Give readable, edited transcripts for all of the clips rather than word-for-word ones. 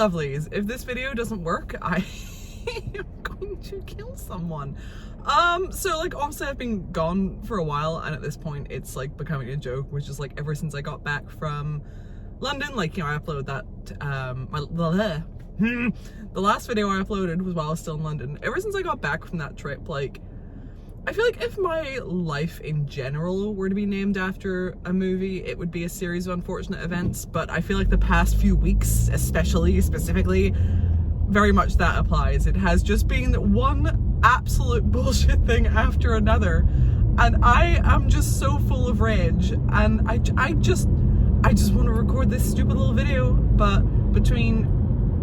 lovelies, if this video doesn't work, I am going to kill someone. So like obviously I've been gone for a while, and at this point it's like becoming a joke, which is like ever since I got back from London, like, you know, I uploaded that, the last video I uploaded was while I was still in London. Ever since I got back from that trip, like, I feel like if my life in general were to be named after a movie, it would be a series of unfortunate events, but I feel like the past few weeks, specifically, very much that applies. It has just been one absolute bullshit thing after another, and I am just so full of rage, and I just want to record this stupid little video. But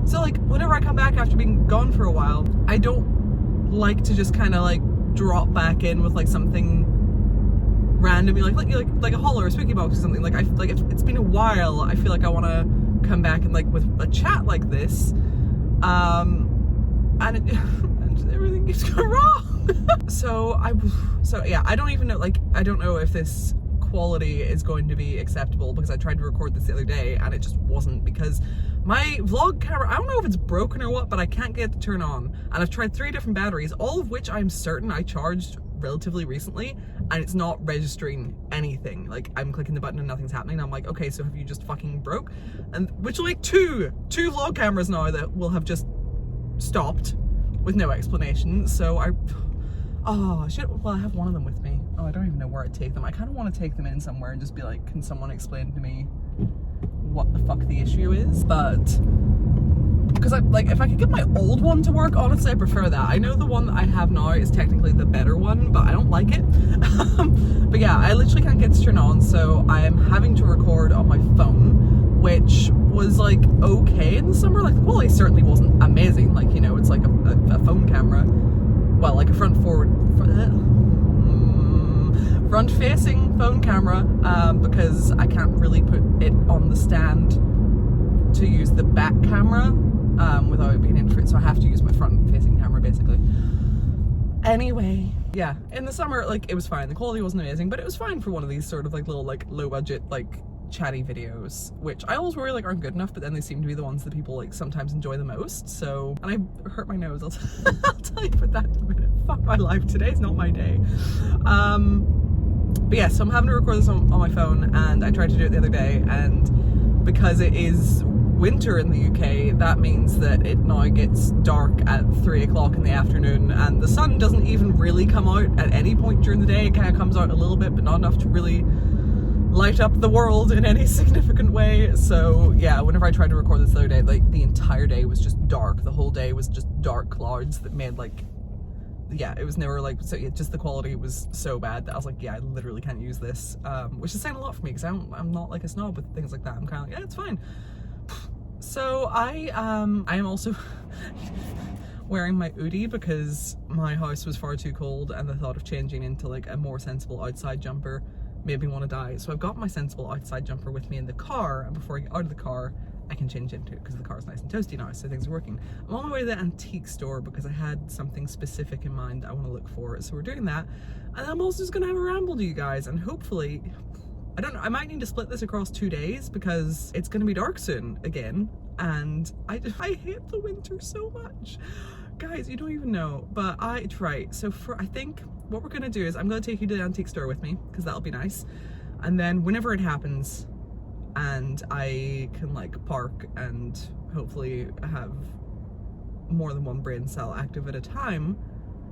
so like whenever I come back after being gone for a while, I don't like to just kind of like drop back in with like something randomly, like a haul or a spooky box or something. Like if it's been a while, I feel like I want to come back and like with a chat like this, and everything keeps going wrong. So yeah, I don't even know, like, I don't know if this quality is going to be acceptable, because I tried to record this the other day and it just wasn't, because my vlog camera, I don't know if it's broken or what, but I can't get it to turn on, and I've tried 3 different batteries, all of which I'm certain I charged relatively recently, and it's not registering anything. Like, I'm clicking the button and nothing's happening. I'm like, okay, so have you just fucking broke? And which are like two vlog cameras now that will have just stopped with no explanation. So I have one of them with me. Oh, I don't even know where I'd take them. I kind of want to take them in somewhere and just be like, can someone explain to me what the fuck the issue is? But because if I could get my old one to work, honestly I prefer that. I know the one that I have now is technically the better one, but I don't like it. But yeah, I literally can't get it to turn on, so I am having to record on my phone, which was like okay in the summer. Like, the quality certainly wasn't amazing, like, you know, it's like a phone camera, well, like a front-facing phone camera, because I can't really put it on the stand to use the back camera without it being infrared, so I have to use my front-facing camera basically. Anyway, yeah, in the summer, like, it was fine. The quality wasn't amazing, but it was fine for one of these sort of like little like low-budget like chatty videos, which I always worry like aren't good enough, but then they seem to be the ones that people like sometimes enjoy the most. So, and I hurt my nose, I'll tell you about that in a minute. Fuck my life, today's not my day. But yeah, so I'm having to record this on my phone, and I tried to do it the other day, and because it is winter in the UK, that means that it now gets dark at 3 o'clock in the afternoon, and the sun doesn't even really come out at any point during the day. It kind of comes out a little bit, but not enough to really light up the world in any significant way. So yeah, whenever I tried to record this the other day, like, the entire day was just dark. The whole day was just dark clouds that made like, yeah, it was never like, so yeah, just the quality was so bad that I was like, yeah, I literally can't use this, which is saying a lot for me, because I'm not like a snob with things like that. I'm kind of like, yeah, it's fine. So I am also wearing my hoodie because my house was far too cold, and the thought of changing into like a more sensible outside jumper made me want to die. So I've got my sensible outside jumper with me in the car, and before I get out of the car I can change into it because the car's nice and toasty now, so things are working. I'm on my way to the antique store because I had something specific in mind I want to look for, so we're doing that, and I'm also just gonna have a ramble to you guys, and hopefully, I don't know, I might need to split this across 2 days because it's gonna be dark soon again, and I hate the winter so much. Guys, you don't even know, but right, so I think what we're gonna do is I'm gonna take you to the antique store with me, because that'll be nice, and then whenever it happens and I can like park and hopefully have more than one brain cell active at a time,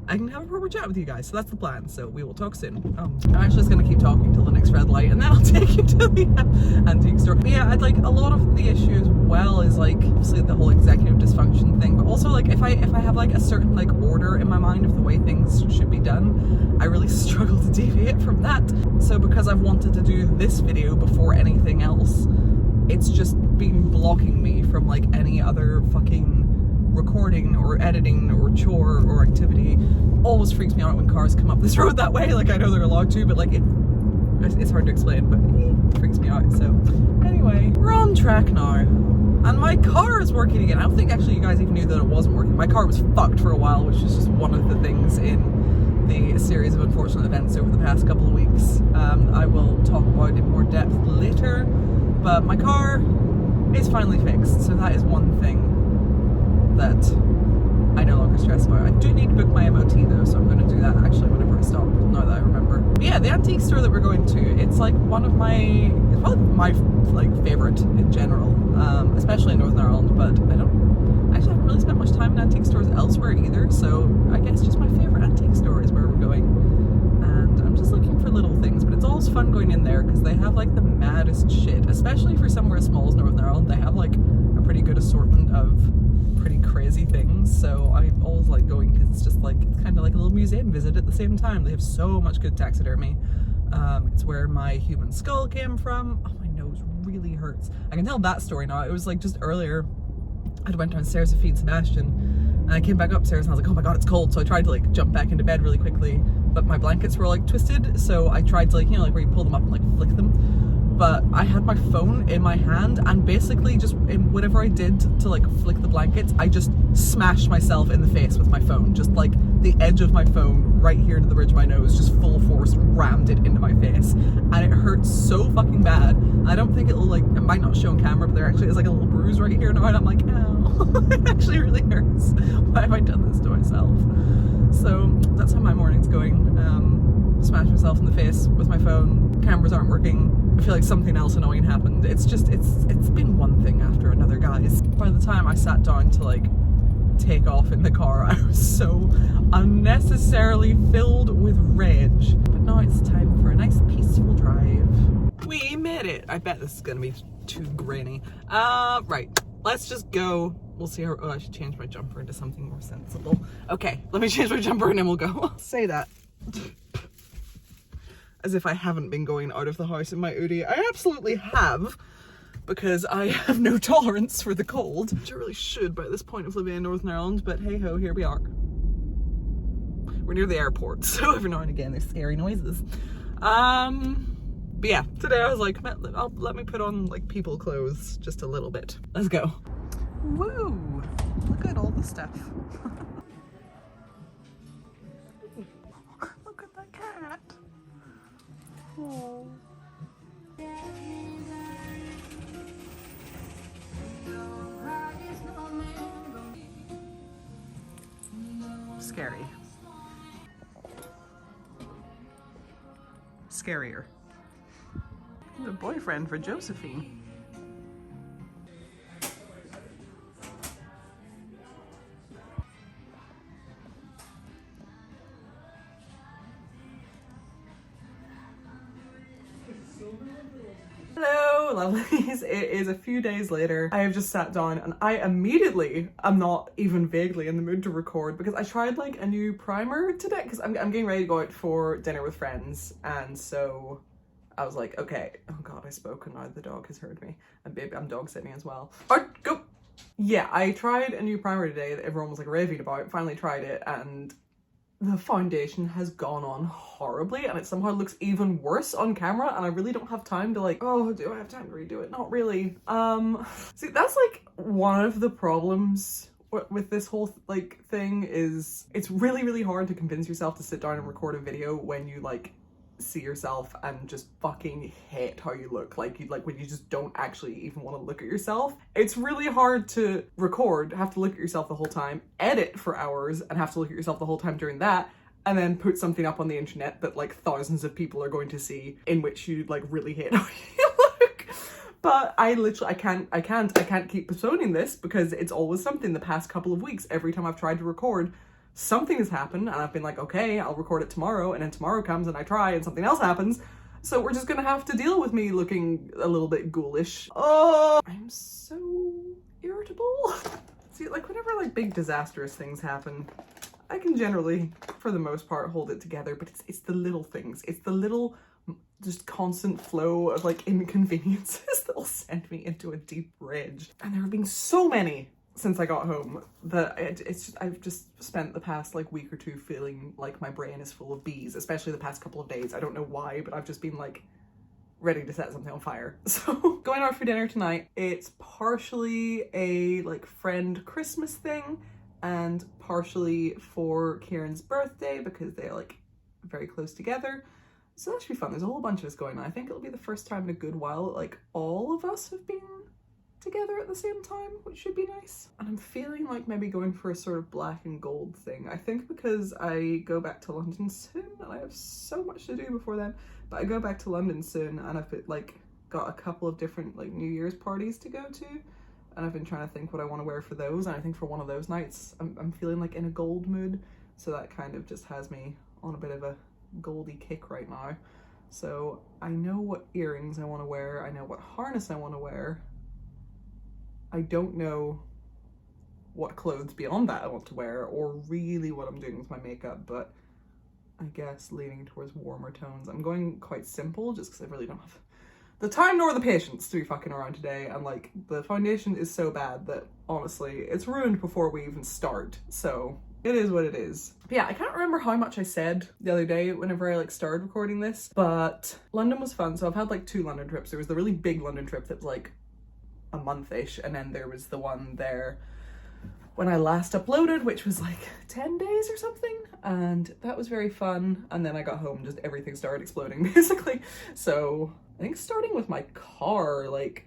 I can have a proper chat with you guys. So that's the plan, so we will talk soon. I'm actually just gonna keep talking till the next red light, and then I'll take you to the antique store. But yeah, I'd like, a lot of the issue as well is like, obviously the whole executive dysfunction thing, but also like if I have like a certain like order in my mind of the way things should be done, I really struggle to deviate from that. So because I've wanted to do this video before anything else, it's just been blocking me from like any other fucking recording or editing or chore or activity. Always freaks me out when cars come up this road that way. Like, I know they're allowed to, but like it's hard to explain, but it freaks me out. So anyway, we're on track now, and my car is working again. I don't think actually you guys even knew that it wasn't working. My car was fucked for a while, which is just one of the things in the series of unfortunate events over the past couple of weeks. I will talk about it in more depth later, but my car is finally fixed, so that is one thing. that I no longer stress about. I do need to book my MOT though, so I'm going to do that actually whenever I stop, now that I remember. But yeah, the antique store that we're going to, it's like it's probably my like favourite in general, especially in Northern Ireland, but I haven't really spent much time in antique stores elsewhere either, so I guess just my favourite antique store is where we're going. And I'm just looking for little things, but it's always fun going in there because they have like the maddest shit, especially for somewhere as small as Northern Ireland. They have like a pretty good assortment of pretty crazy things, so I always like going because it's just like, it's kind of like a little museum visit at the same time. They have so much good taxidermy. It's where my human skull came from. Oh, my nose really hurts. I can tell that story now. It was like just earlier I went downstairs to feed Sebastian and I came back upstairs and I was like, oh my god, it's cold. So I tried to like jump back into bed really quickly, but my blankets were like twisted, so I tried to like, you know, like where you pull them up and like flick them, but I had my phone in my hand and basically just whatever I did to like flick the blankets, I just smashed myself in the face with my phone. Just like the edge of my phone right here to the bridge of my nose, just full force rammed it into my face, and it hurts so fucking bad. I don't think it'll like, it might not show on camera, but there actually is like a little bruise right here now, and I'm like, ow. It actually really hurts. Why have I done this to myself? So that's how my morning's going. Smashed myself in the face with my phone. Cameras aren't working. I feel like something else annoying happened. It's been one thing after another, guys. By the time I sat down to like take off in the car, I was so unnecessarily filled with rage. But now it's time for a nice peaceful drive. We made it. I bet this is gonna be too grainy. Right, let's just go. We'll see how, oh, I should change my jumper into something more sensible. Okay, let me change my jumper and then we'll go. Say that as if I haven't been going out of the house in my hoodie. I absolutely have, because I have no tolerance for the cold, which I really should by this point of living in Northern Ireland, but hey ho, here we are. We're near the airport, so every now and again there's scary noises. But yeah, today I was like, let me put on like people clothes just a little bit. Let's go. Woo! Look at all the stuff. Look at that cat. Oh. Scary. Scarier. The boyfriend for Josephine. Hello, lovelies. It is a few days later. I have just sat down and I immediately am not even vaguely in the mood to record because I tried like a new primer today because I'm getting ready to go out for dinner with friends, and so I was like, okay, oh god, I spoke and now the dog has heard me, and baby, I'm dog sitting as well. Alright, go. Yeah, I tried a new primer today that everyone was like raving about. Finally tried it, and the foundation has gone on horribly and it somehow looks even worse on camera, and I really don't have time to like, oh, do I have time to redo it? Not really. See, that's like one of the problems with this whole like thing, is it's really, really hard to convince yourself to sit down and record a video when you like see yourself and just fucking hate how you look. Like when you just don't actually even want to look at yourself. It's really hard to record, have to look at yourself the whole time, edit for hours and have to look at yourself the whole time during that, and then put something up on the internet that like thousands of people are going to see in which you like really hate how you look. But I literally, I can't keep postponing this because it's always something. The past couple of weeks, every time I've tried to record, something has happened and I've been like, okay, I'll record it tomorrow, and then tomorrow comes and I try and something else happens. So we're just gonna have to deal with me looking a little bit ghoulish. Oh, I'm so irritable. See, like whenever like big disastrous things happen, I can generally, for the most part, hold it together, but it's the little things. It's the little just constant flow of like inconveniences that will send me into a deep rage. And there have been so many since I got home that I've just spent the past like week or two feeling like my brain is full of bees, especially the past couple of days. I don't know why, but I've just been like ready to set something on fire. So going out for dinner tonight, it's partially a like friend Christmas thing and partially for Kieran's birthday because they're like very close together. So that should be fun. There's a whole bunch of us going on. I think it'll be the first time in a good while that like all of us have been together at the same time, which should be nice. And I'm feeling like maybe going for a sort of black and gold thing. I think because I go back to London soon and I have so much to do before then, but I go back to London soon and I've like got a couple of different like New Year's parties to go to, and I've been trying to think what I want to wear for those, and I think for one of those nights I'm feeling like in a gold mood, so that kind of just has me on a bit of a goldy kick right now. So I know what earrings I want to wear, I know what harness I want to wear. I don't know what clothes beyond that I want to wear, or really what I'm doing with my makeup, but I guess leaning towards warmer tones. I'm going quite simple just because I really don't have the time nor the patience to be fucking around today, and like the foundation is so bad that honestly it's ruined before we even start, so it is what it is. But yeah, I can't remember how much I said the other day whenever I like started recording this, but London was fun. So I've had like 2 London trips. There was the really big London trip that was like a month-ish, and then there was the one there when I last uploaded, which was like 10 days or something, and that was very fun. And then I got home, just everything started exploding basically. So I think starting with my car, like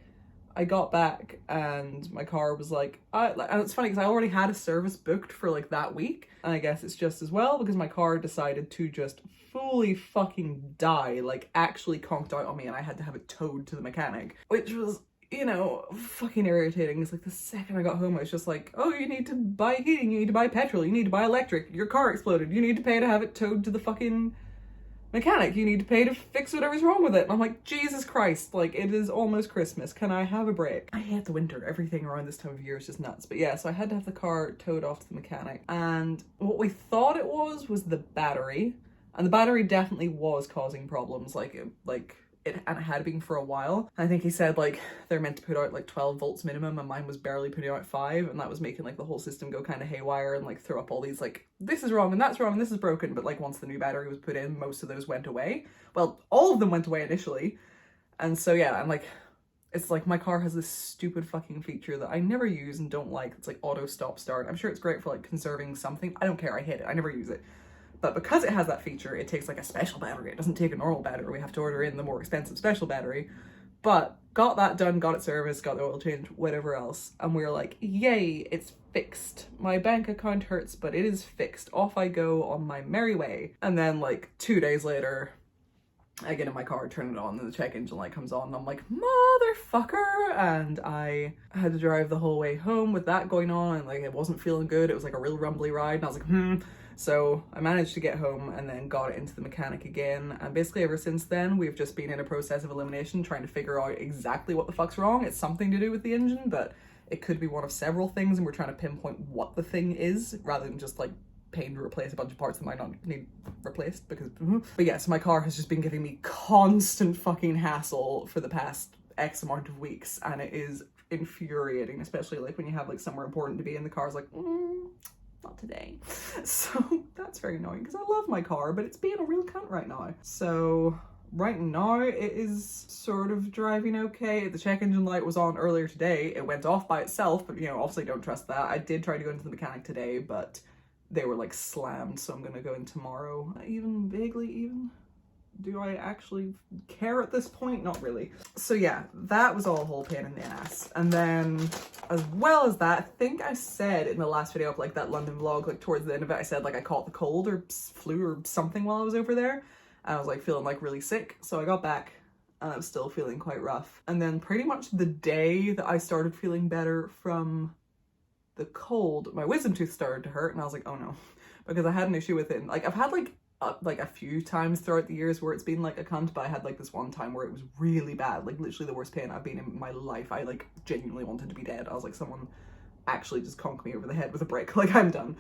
I got back and my car was like, and it's funny because I already had a service booked for like that week, and I guess it's just as well because my car decided to just fully fucking die, like actually conked out on me, and I had to have it towed to the mechanic, which was, you know, fucking irritating. It's like the second I got home, I was just like, oh, you need to buy heating, you need to buy petrol, you need to buy electric, your car exploded, you need to pay to have it towed to the fucking mechanic, you need to pay to fix whatever's wrong with it. And I'm like, Jesus Christ, like it is almost Christmas, can I have a break? I hate the winter, everything around this time of year is just nuts. But yeah, so I had to have the car towed off to the mechanic, and what we thought it was the battery, and the battery definitely was causing problems, and it had been for a while. I think he said like they're meant to put out like 12 volts minimum, and mine was barely putting out 5, and that was making like the whole system go kind of haywire and like throw up all these like, this is wrong and that's wrong and this is broken. But like once the new battery was put in, most of those went away. Well, all of them went away initially. And so yeah, and like it's like my car has this stupid fucking feature that I never use and don't like. It's like auto stop start. I'm sure it's great for like conserving something. I don't care, I hate it, I never use it. But because it has that feature, it takes like a special battery. It doesn't take a normal battery. We have to order in the more expensive special battery. But got that done, got it serviced, got the oil change, whatever else. And we were like, yay, it's fixed. My bank account hurts, but it is fixed. Off I go on my merry way. And then like 2 days later, I get in my car, turn it on, and the check engine light comes on, and I'm like, motherfucker! And I had to drive the whole way home with that going on, and like it wasn't feeling good. It was like a real rumbly ride, and I was like, So I managed to get home and then got it into the mechanic again, and basically ever since then we've just been in a process of elimination, trying to figure out exactly what the fuck's wrong. It's something to do with the engine, but it could be one of several things, and we're trying to pinpoint what the thing is rather than just like paying to replace a bunch of parts that might not need replaced because but yes, my car has just been giving me constant fucking hassle for the past X amount of weeks, and it is infuriating, especially like when you have like somewhere important to be and the car's like not today. So that's very annoying because I love my car, but it's being a real cunt right now. So right now it is sort of driving okay. The check engine light was on earlier today. It went off by itself, but you know, obviously don't trust that. I did try to go into the mechanic today, but they were like slammed, so I'm gonna go in tomorrow. Vaguely do I actually care at this point? Not really. So yeah, that was all a whole pain in the ass. And then as well as that, I think I said in the last video of like that London vlog, like towards the end of it, I said like I caught the cold or flu or something while I was over there, and I was like feeling like really sick. So I got back and I was still feeling quite rough. And then pretty much the day that I started feeling better from the cold, my wisdom tooth started to hurt, and I was like, oh no, because I had an issue with it. Like I've had like a few times throughout the years where it's been like a cunt, but I had like this one time where it was really bad, like literally the worst pain I've been in my life. I like genuinely wanted to be dead. I was like, someone actually just conked me over the head with a brick, like I'm done.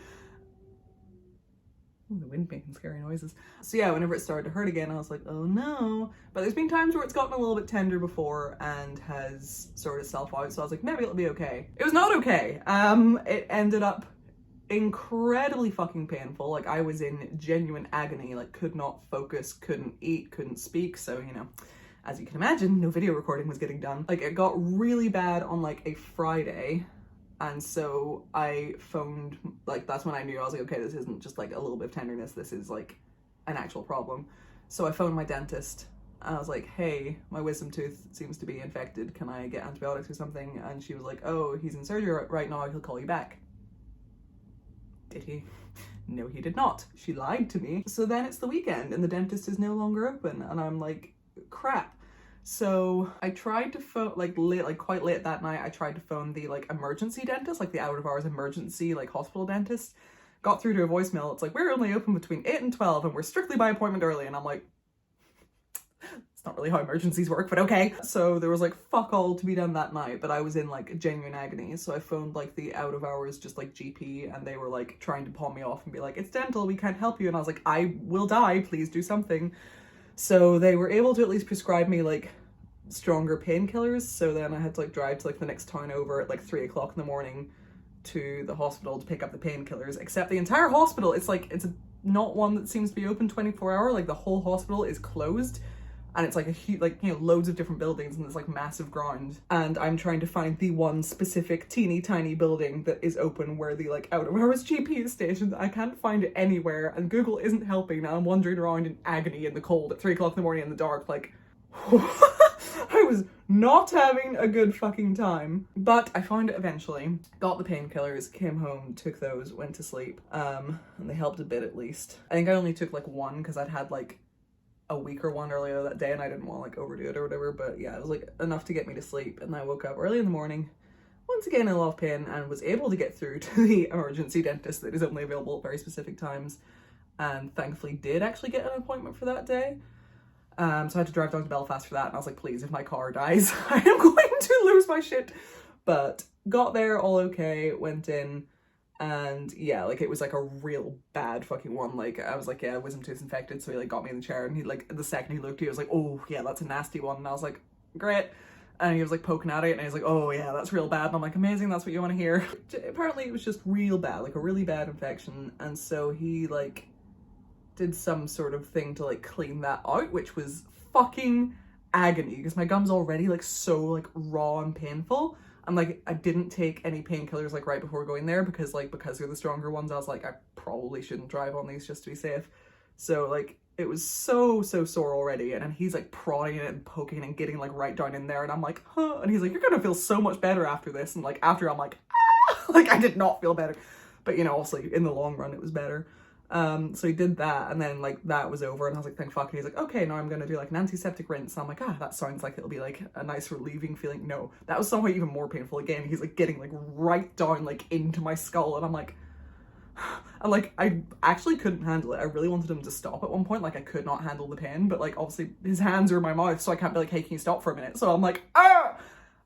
Ooh, the wind making scary noises. So yeah, whenever it started to hurt again, I was like, oh no. But there's been times where it's gotten a little bit tender before and has sorted itself out, so I was like, maybe it'll be okay. It was not okay. It ended up incredibly fucking painful. Like I was in genuine agony, like could not focus, couldn't eat, couldn't speak. So, you know, as you can imagine, no video recording was getting done. Like it got really bad on like a Friday, and so I phoned, like that's when I knew. I was like, okay, this isn't just like a little bit of tenderness, this is like an actual problem. So I phoned my dentist And I was like, hey, my wisdom tooth seems to be infected. Can I get antibiotics or something? And she was like, oh, he's in surgery right now. He'll call you back. Did he? No, he did not. She lied to me. So then it's the weekend and the dentist is no longer open. And I'm like, crap. So I tried to phone, quite late that night, I tried to phone the emergency dentist, the out of hours emergency hospital dentist. Got through to a voicemail. It's like, we're only open between 8 and 12 and we're strictly by appointment early. And I'm like, it's not really how emergencies work, but okay. So there was fuck all to be done that night, but I was in genuine agony. So I phoned the out of hours just GP, and they were trying to pawn me off and be like, it's dental, we can't help you. And I was like, I will die, please do something. So they were able to at least prescribe me stronger painkillers. So then I had to drive to the next town over at 3 o'clock in the morning to the hospital to pick up the painkillers, except the entire hospital, it's not one that seems to be open 24 hour. The whole hospital is closed. And it's a huge, loads of different buildings and this massive ground. And I'm trying to find the one specific teeny tiny building that is open where the out of hours GP is stationed. I can't find it anywhere and Google isn't helping. Now I'm wandering around in agony in the cold at 3 o'clock in the morning in the dark, I was not having a good fucking time. But I found it eventually, got the painkillers, came home, took those, went to sleep, and they helped a bit at least. I think I only took one because I'd had a weaker one earlier that day and I didn't want to overdo it or whatever, but yeah, it was enough to get me to sleep. And I woke up early in the morning, once again in a lot of pain, and was able to get through to the emergency dentist that is only available at very specific times, and thankfully did actually get an appointment for that day. So I had to drive down to Belfast for that, and I was like, please, if my car dies, I am going to lose my shit. But got there all okay, went in, and yeah, it was a real bad fucking one. I was like, yeah, wisdom tooth's infected. So he got me in the chair, and he the second he looked, he was like, oh yeah, that's a nasty one. And I was like, great. And he was poking at it, and he was like, oh yeah, that's real bad. And I'm like, amazing, that's what you want to hear. Apparently it was just real bad, a really bad infection. And so he did some sort of thing to clean that out, which was fucking agony because my gum's already so raw and painful. I'm I didn't take any painkillers right before going there because they're the stronger ones. I was like, I probably shouldn't drive on these just to be safe. So it was so sore already, and then he's prodding it and poking and getting right down in there, and I'm like, huh, and he's like, you're gonna feel so much better after this. And after I'm like, ah! I did not feel better, but also in the long run it was better. So he did that, and then that was over, and I was like, thank fuck. And he's like, okay, now I'm gonna do an antiseptic rinse. And I'm like, that sounds like it'll be a nice relieving feeling. No, that was somehow even more painful. Again, he's getting right down into my skull, and I'm like, and I actually couldn't handle it. I really wanted him to stop at one point. I could not handle the pain, but obviously his hands are in my mouth, so I can't be hey, can you stop for a minute? So I'm like, ah!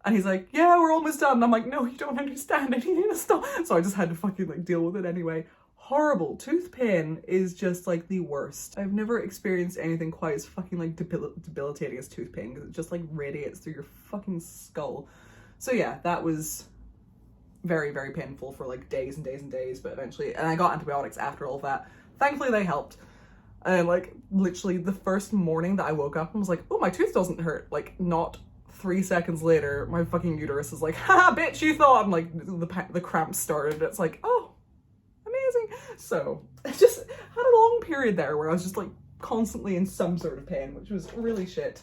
And he's like, yeah, we're almost done. And I'm like, no, you don't understand. I need you to stop. So I just had to fucking deal with it anyway. Horrible. Tooth pain is just the worst. I've never experienced anything quite as fucking debilitating as tooth pain, because it just radiates through your fucking skull. So yeah, that was very, very painful for days and days and days, but eventually, and I got antibiotics after all of that. Thankfully they helped. And literally the first morning that I woke up and was like, oh, my tooth doesn't hurt. Not 3 seconds later, my fucking uterus is like, ha, bitch, you thought. And the cramps started. It's like, oh, amazing. So I just had a long period there where I was just constantly in some sort of pain, which was really shit.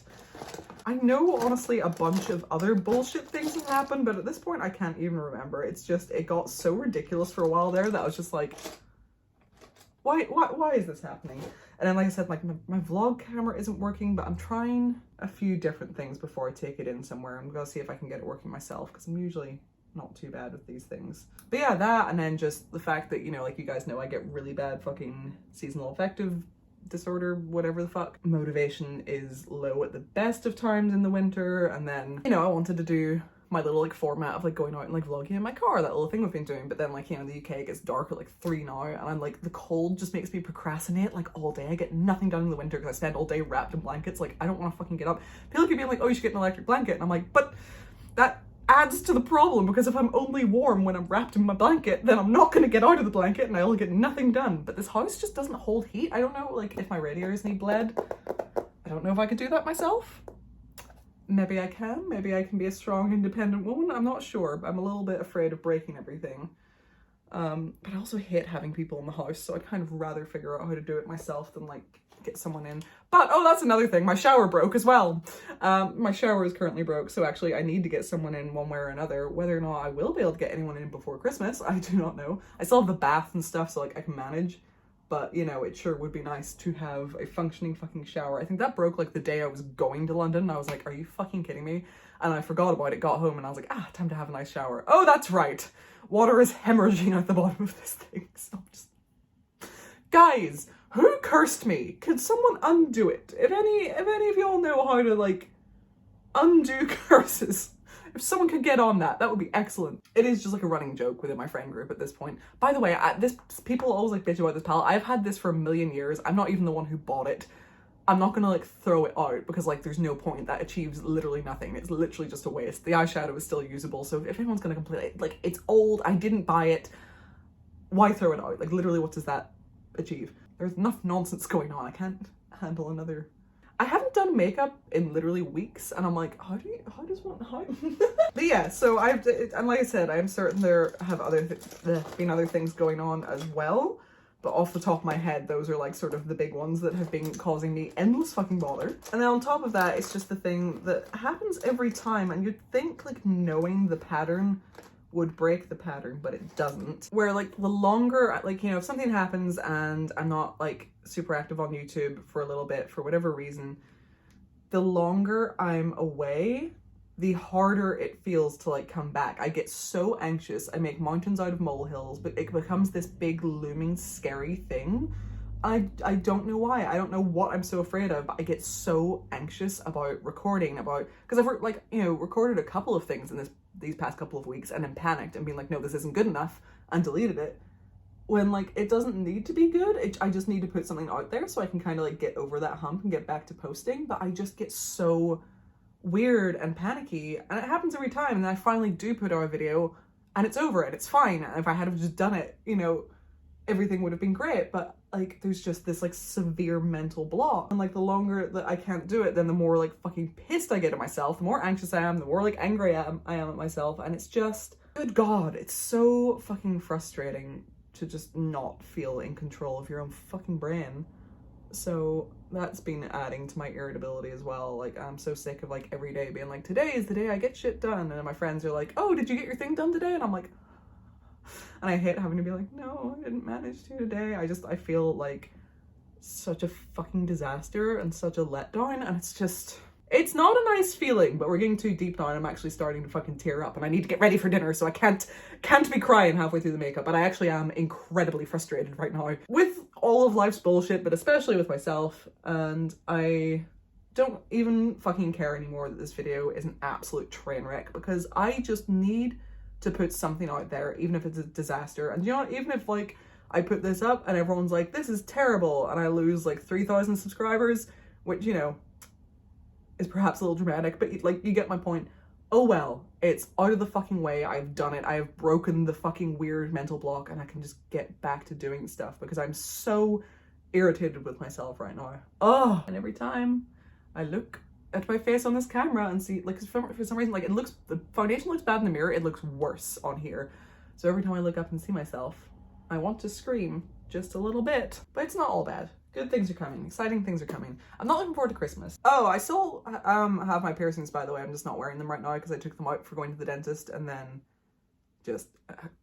I know honestly a bunch of other bullshit things have happened, but at this point I can't even remember. It's just, it got so ridiculous for a while there that I was just like, why is this happening? And then, like I said, my vlog camera isn't working, but I'm trying a few different things before I take it in somewhere. I'm gonna see if I can get it working myself, because I'm usually not too bad with these things. But yeah, that, and then just the fact that, you guys know, I get really bad fucking seasonal affective disorder, whatever the fuck. Motivation is low at the best of times in the winter, and then, I wanted to do my little format of going out and vlogging in my car, that little thing we've been doing, but then in the UK it gets dark at 3 now, and I'm the cold just makes me procrastinate all day. I get nothing done in the winter because I spend all day wrapped in blankets. I don't want to fucking get up. People keep being oh, you should get an electric blanket, and I'm like, but that adds to the problem, because if I'm only warm when I'm wrapped in my blanket, then I'm not going to get out of the blanket and I'll get nothing done. But this house just doesn't hold heat. I don't know if my radiators need bled. I don't know if I could do that myself. Maybe I can. Maybe I can be a strong, independent woman. I'm not sure. I'm a little bit afraid of breaking everything. But I also hate having people in the house, so I'd kind of rather figure out how to do it myself than like get someone in. But oh, that's another thing, my shower broke as well. My shower is currently broke, so actually I need to get someone in one way or another. Whether or not I will be able to get anyone in before Christmas, I do not know. I still have the bath and stuff, so like I can manage, but you know, it sure would be nice to have a functioning fucking shower. I think that broke like the day I was going to London, and I was like, are you fucking kidding me? And I forgot about it, got home, and I was like, time to have a nice shower. Oh, that's right, water is hemorrhaging out the bottom of this thing. So just... Guys, who cursed me? Could someone undo it? If any of y'all know how to like undo curses, if someone could get on that would be excellent. It is just like a running joke within my friend group at this point. By the way, people always like bitch about this palette. I've had this for a million years. I'm not even the one who bought it. I'm not gonna like throw it out because like there's no point. That achieves literally nothing. It's literally just a waste. The eyeshadow is still usable, so if anyone's gonna complain, like it's old, I didn't buy it, why throw it out? Like literally, what does that achieve? There's enough nonsense going on. I can't handle another. I haven't done makeup in literally weeks, and I'm like, how does one? But yeah, so and like I said, I'm certain there have been other things going on as well. But off the top of my head, those are like sort of the big ones that have been causing me endless fucking bother. And then on top of that, it's just the thing that happens every time, and you'd think like knowing the pattern would break the pattern, but it doesn't. Where like the longer, like, you know, if something happens and I'm not like super active on YouTube for a little bit for whatever reason, the longer I'm away, the harder it feels to like come back. I get so anxious. I make mountains out of molehills, but it becomes this big looming scary thing. I don't know why. I don't know what I'm so afraid of, but I get so anxious about recording, because I've like, you know, recorded a couple of things in these past couple of weeks and then panicked and been like, no, this isn't good enough, and deleted it. When like it doesn't need to be good. I just need to put something out there so I can kind of like get over that hump and get back to posting. But I just get so weird and panicky, and it happens every time, and then I finally do put out a video and it's over and it's fine. And if I had just done it, you know, everything would have been great. But like there's just this like severe mental block, and like the longer that I can't do it, then the more like fucking pissed I get at myself, the more anxious I am, the more like angry I am at myself. And it's just, good God, it's so fucking frustrating to just not feel in control of your own fucking brain. So that's been adding to my irritability as well. Like I'm so sick of like every day being like, today is the day I get shit done, and then my friends are like, oh, did you get your thing done today? And I'm like, and I hate having to be like, no, I didn't manage to today. I feel like such a fucking disaster and such a letdown, and it's not a nice feeling. But we're getting too deep now, and I'm actually starting to fucking tear up, and I need to get ready for dinner, so I can't be crying halfway through the makeup. But I actually am incredibly frustrated right now with all of life's bullshit, but especially with myself, and I don't even fucking care anymore that this video is an absolute train wreck, because I just need to put something out there, even if it's a disaster. And you know what, even if like I put this up and everyone's like, this is terrible, and I lose like 3,000 subscribers, which, you know, is perhaps a little dramatic, but like, you get my point. Oh well, it's out of the fucking way. I've done it. I've broken the fucking weird mental block, and I can just get back to doing stuff, because I'm so irritated with myself right now. Oh, and every time I look at my face on this camera and see, like, for some reason, like, the foundation looks bad in the mirror, it looks worse on here. So every time I look up and see myself, I want to scream just a little bit, but it's not all bad. Good things are coming. Exciting things are coming. I'm not looking forward to Christmas. Oh, I still have my piercings, by the way. I'm just not wearing them right now because I took them out for going to the dentist, and then just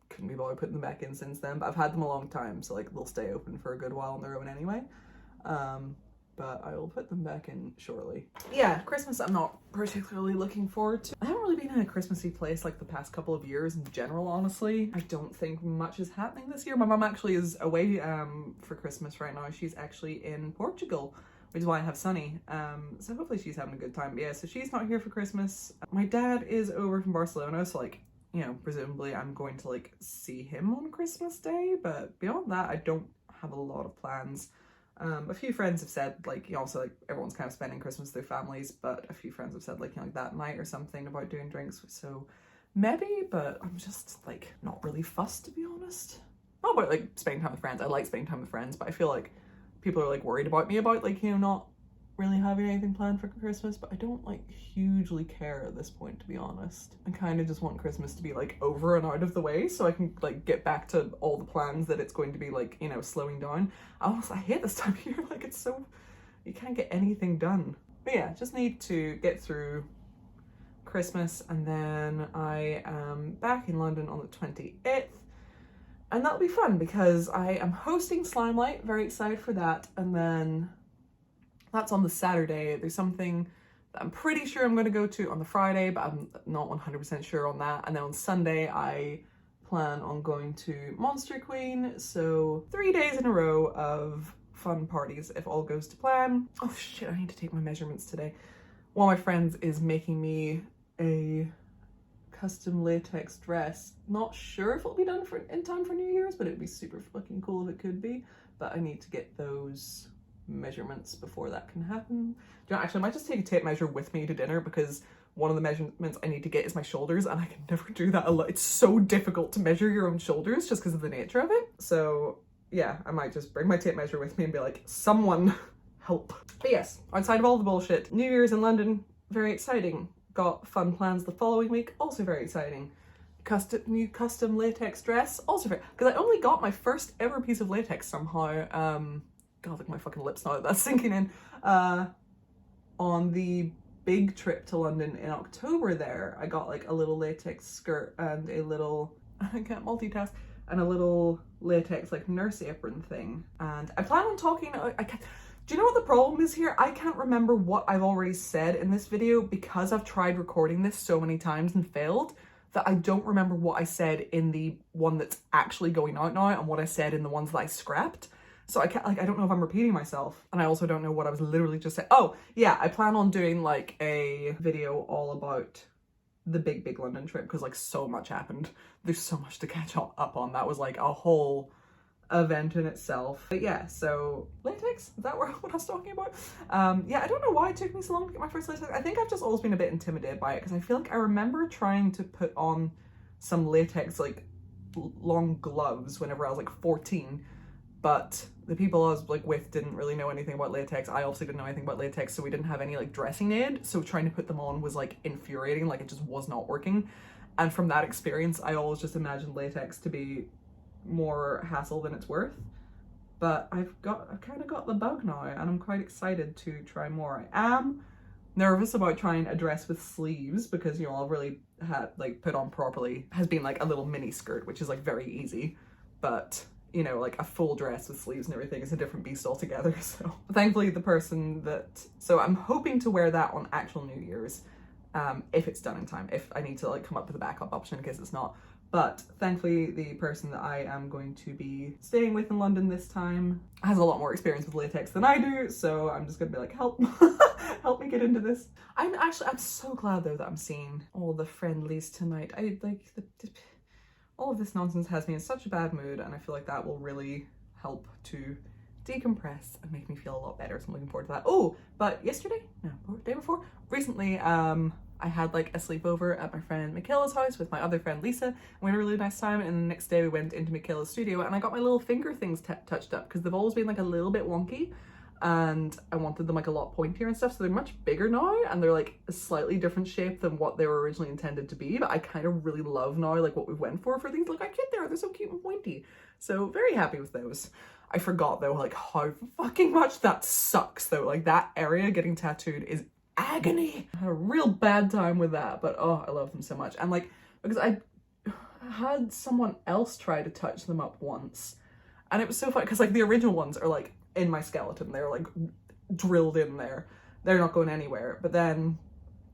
couldn't be bothered putting them back in since then. But I've had them a long time, so like they'll stay open for a good while on their own anyway. But I will put them back in shortly. Yeah, Christmas I'm not particularly looking forward to. I haven't really been in a Christmassy place like the past couple of years in general, honestly. I don't think much is happening this year. My mum actually is away for Christmas right now. She's actually in Portugal, which is why I have Sunny. So hopefully she's having a good time. But yeah, so she's not here for Christmas. My dad is over from Barcelona, so like, you know, presumably I'm going to like see him on Christmas Day, but beyond that, I don't have a lot of plans. A few friends have said, like, you know, so like everyone's kind of spending Christmas with their families, but a few friends have said, like, you know, like that night or something about doing drinks, so maybe, but I'm just like not really fussed, to be honest. Not about like spending time with friends. I like spending time with friends, but I feel like people are like worried about me about like, you know, not really having anything planned for Christmas, but I don't like hugely care at this point, to be honest. I kind of just want Christmas to be like over and out of the way so I can like get back to all the plans that it's going to be like, you know, slowing down. I hate this time of year, like it's so, you can't get anything done. But yeah, just need to get through Christmas, and then I am back in London on the 28th, and that'll be fun because I am hosting Slimelight, very excited for that. And then that's on the Saturday. There's something that I'm pretty sure I'm going to go to on the Friday, but I'm not 100% sure on that. And then on Sunday I plan on going to Monster Queen, so 3 days in a row of fun parties if all goes to plan. Oh shit, I need to take my measurements today. One of my friends is making me a custom latex dress. Not sure if it'll be done in time for New Year's, but it'd be super fucking cool if it could be. But I need to get those measurements before that can happen. You know, actually I might just take a tape measure with me to dinner, because one of the measurements I need to get is my shoulders, and I can never do that alone. It's so difficult to measure your own shoulders just because of the nature of it. So yeah, I might just bring my tape measure with me and be like, someone help. But yes, outside of all the bullshit, New Year's in London, very exciting. Got fun plans the following week, also very exciting. New custom latex dress, also very, because I only got my first ever piece of latex somehow, god, like my fucking lips now, that's sinking in, on the big trip to London in October there. I got like a little latex skirt and a little, I can't multitask, and a little latex like nurse apron thing. And I plan on talking, do you know what the problem is here? I can't remember what I've already said in this video because I've tried recording this so many times and failed that I don't remember what I said in the one that's actually going out now and what I said in the ones that I scrapped. So I can't, like, I don't know if I'm repeating myself, and I also don't know what I was literally just saying. Oh yeah, I plan on doing like a video all about the big London trip, because like so much happened. There's so much to catch up on. That was like a whole event in itself. But yeah, so latex, is that what I was talking about? Yeah, I don't know why it took me so long to get my first latex. I think I've just always been a bit intimidated by it, because I feel like I remember trying to put on some latex like long gloves whenever I was like 14, but the people I was like with didn't really know anything about latex. I obviously didn't know anything about latex, so we didn't have any like dressing aid, so trying to put them on was like infuriating, like it just was not working. And from that experience I always just imagined latex to be more hassle than it's worth. But I've kind of got the bug now, and I'm quite excited to try more. I am nervous about trying a dress with sleeves, because, you know, all I've really had like put on properly has been like a little mini skirt, which is like very easy, but you know, like a full dress with sleeves and everything is a different beast altogether. So thankfully so I'm hoping to wear that on actual New Year's, if it's done in time, if I need to like come up with a backup option in case it's not. But thankfully the person that I am going to be staying with in London this time has a lot more experience with latex than I do, so I'm just gonna be like, help help me get into this. I'm so glad though that I'm seeing all the friendlies tonight. I like all of this nonsense has me in such a bad mood, and I feel like that will really help to decompress and make me feel a lot better, so I'm looking forward to that. Oh, but day before, recently, I had like a sleepover at my friend Michaela's house with my other friend Lisa, and we had a really nice time. And the next day we went into Michaela's studio, and I got my little finger things touched up, because they've always been like a little bit wonky, and I wanted them like a lot pointier and stuff, so they're much bigger now, and they're like a slightly different shape than what they were originally intended to be. But I kind of really love now like what we went for things like, I kid there, they're so cute and pointy, so very happy with those. I forgot though like how fucking much that sucks though, like that area getting tattooed is agony. I had a real bad time with that, but oh, I love them so much. And like, because I had someone else try to touch them up once, and it was so fun because like the original ones are like in my skeleton, they're like drilled in there, they're not going anywhere. But then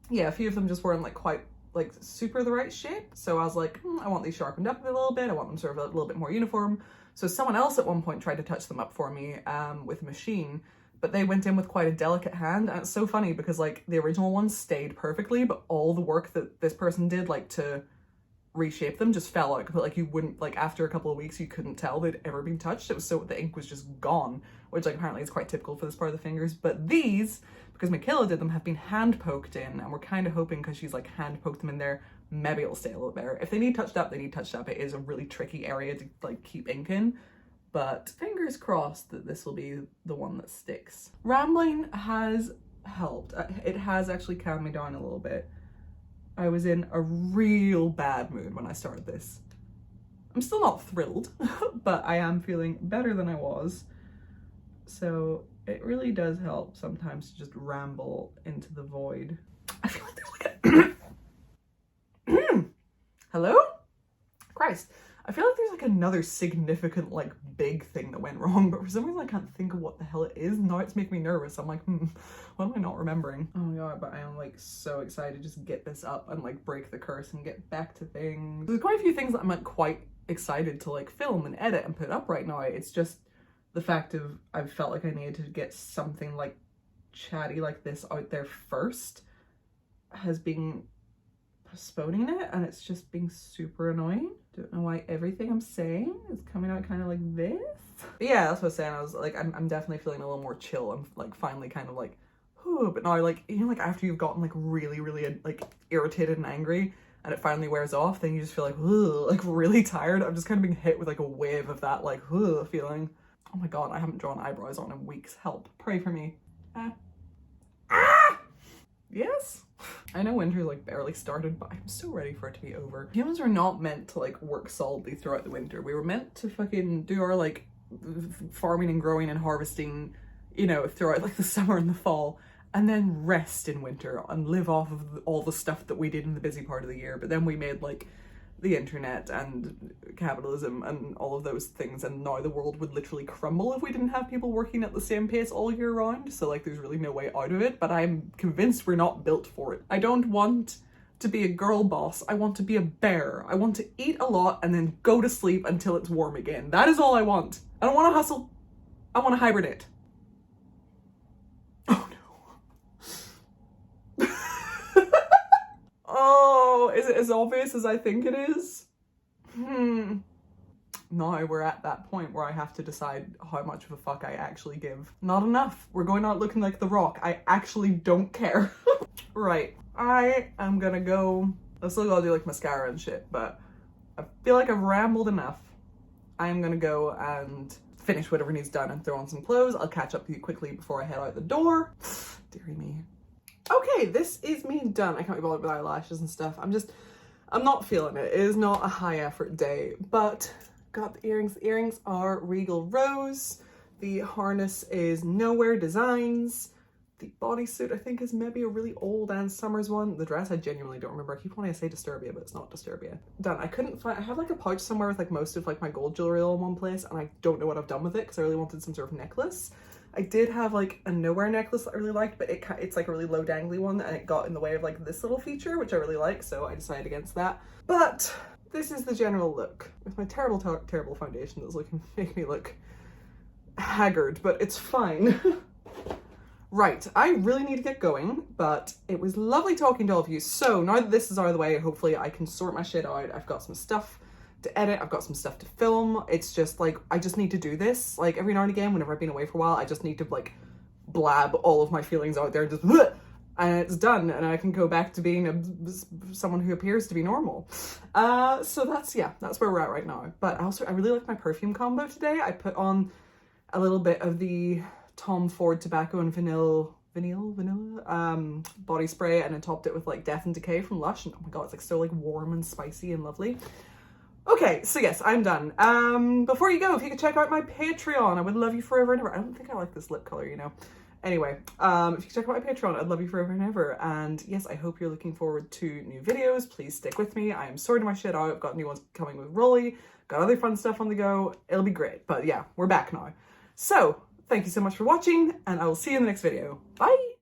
yeah, a few of them just weren't like quite like super the right shape, so I was like, I want these sharpened up a little bit, I want them sort of a little bit more uniform. So someone else at one point tried to touch them up for me with a machine, but they went in with quite a delicate hand. And it's so funny because like the original ones stayed perfectly, but all the work that this person did like to reshape them just fell out. But like you wouldn't, like after a couple of weeks you couldn't tell they'd ever been touched. It was so, the ink was just gone, which like apparently is quite typical for this part of the fingers. But these, because Michaela did them, have been hand poked in, and we're kind of hoping, because she's like hand poked them in there, maybe it'll stay a little better. If they need touched up, they need touched up. It is a really tricky area to like keep ink in, but fingers crossed that this will be the one that sticks. Rambling has helped. It has actually calmed me down a little bit. I was in a real bad mood when I started this. I'm still not thrilled, but I am feeling better than I was. So it really does help sometimes to just ramble into the void. I feel like there's like a... Hello? Christ. I feel like there's like another significant like big thing that went wrong, but for some reason I can't think of what the hell it is. Now it's making me nervous. I'm like, what am I not remembering? Oh my god, but I am like so excited to just get this up and like break the curse and get back to things. There's quite a few things that I'm like quite excited to like film and edit and put up right now. It's just the fact of I've felt like I needed to get something like chatty like this out there first has been postponing it, and it's just being super annoying. Don't know why everything I'm saying is coming out kind of like this. But yeah, that's what I was saying. I was like, I'm definitely feeling a little more chill. I'm like finally kind of like, whew. But now like, you know, like after you've gotten like really like irritated and angry and it finally wears off, then you just feel like, ugh, like really tired. I'm just kind of being hit with like a wave of that like, ugh, feeling. Oh my god, I haven't drawn eyebrows on in weeks. Help. Pray for me. Yes? I know winter's like barely started, but I'm so ready for it to be over. Humans were not meant to like work solidly throughout the winter. We were meant to fucking do our like farming and growing and harvesting, you know, throughout like the summer and the fall, and then rest in winter and live off of all the stuff that we did in the busy part of the year. But then we made like the internet and capitalism and all of those things, and now the world would literally crumble if we didn't have people working at the same pace all year round. So like there's really no way out of it, but I'm convinced we're not built for it. I don't want to be a girl boss. I want to be a bear. I want to eat a lot and then go to sleep until it's warm again. That is all I want. I don't want to hustle. I want to hibernate. Oh no. Oh, is it as obvious as I think it is? Now we're at that point where I have to decide how much of a fuck I actually give. Not enough. We're going out looking like The Rock. I actually don't care. Right. I am gonna go... I still gotta do like mascara and shit, but I feel like I've rambled enough. I am gonna go and finish whatever needs done and throw on some clothes. I'll catch up with you quickly before I head out the door. Dearie me. Okay, this is me done. I can't be bothered with eyelashes and stuff. I'm not feeling it. It is not a high effort day, but got the earrings. The earrings are Regal Rose. The harness is Nowhere Designs. The bodysuit I think is maybe a really old Ann Summers one. The dress I genuinely don't remember. I keep wanting to say Disturbia, but it's not Disturbia. Done. I couldn't find, I have like a pouch somewhere with like most of like my gold jewelry all in one place, and I don't know what I've done with it because I really wanted some sort of necklace. I did have like a Nowhere necklace that I really liked, but it's like a really low dangly one, and it got in the way of like this little feature, which I really like, so I decided against that. But this is the general look with my terrible foundation that's making me look haggard, but it's fine. Right, I really need to get going, but it was lovely talking to all of you. So now that this is out of the way, hopefully I can sort my shit out. I've got some stuff to edit, I've got some stuff to film. It's just like, I just need to do this. Like every now and again, whenever I've been away for a while, I just need to like blab all of my feelings out there and just, and it's done, and I can go back to being someone who appears to be normal. So that's where we're at right now. But I really like my perfume combo today. I put on a little bit of the Tom Ford Tobacco and Vanilla body spray, and I topped it with like Death and Decay from Lush, and oh my god, it's like so like warm and spicy and lovely. Okay, so yes, I'm done. Before you go, if you could check out my Patreon, I would love you forever and ever. I don't think I like this lip color, you know. Anyway, if you could check out my Patreon, I'd love you forever and ever. And yes, I hope you're looking forward to new videos. Please stick with me. I am sorting my shit out. I've got new ones coming with Rolly. Got other fun stuff on the go. It'll be great. But yeah, we're back now. So, thank you so much for watching, and I will see you in the next video. Bye!